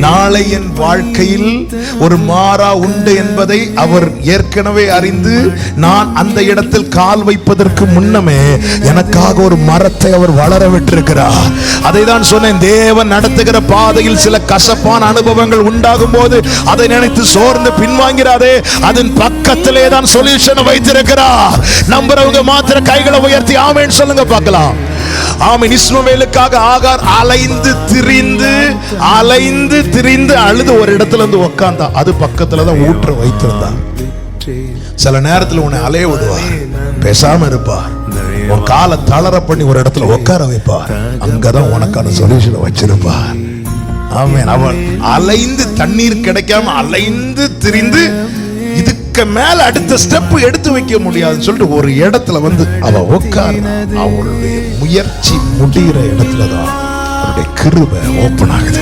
நாளை என் வாழ்க்கையில் ஒரு மாறா உண்டு என்பதை அவர் ஏற்கனவே அறிந்து, நான் அந்த இடத்தில் கால் வைப்பதற்கு முன்னமே எனக்காக ஒரு மரத்தை அவர் வளர விட்டிருக்கிறார். அதை தான் சொன்னேன், தேவன் நடத்துகிற பாதையில் சில கசப்பான அனுபவங்கள் உண்டாகும் போது அதை நினைத்து சோர்ந்து பின்வாங்கிறாதே, அதன் பக்கத்திலே தான் சொல்யூஷன் வைத்திருக்கிறார். நம்புறவங்க மாத்திர கைகளை உயர்த்தி ஆமென் சொல்லுங்க பார்க்கலாம். ஆமென். இஸ்மவேலுக்காக ஆகார் அலைந்து திரிந்து அழுது ஒரு இடத்துல இருந்து உட்கார்ந்தா. அது பக்கத்துல தான் ஊற்ற வைத்திருந்தான். சில நேரத்தில் உன்னை அலைய விடுவார், பேசாம இருப்பார், உன் காலை தளர பண்ணி ஒரு இடத்துல உட்கார வைப்பார். அங்கதான் உனக்கான சொல்யூஷன் வச்சிருப்பார். ஆமென். அவன் அலைந்து தண்ணீர் கிடைக்காம அலைந்து திரிந்து இதுக்கு மேல அடுத்த ஸ்டெப் எடுத்து வைக்க முடியாதுன்னு சொல்லிட்டு ஒரு இடத்துல வந்து அவ உட்கார். அவளுடைய முயற்சி முடிகிற இடத்துலதான் அவருடைய கிருபை ஓப்பன் ஆகுது.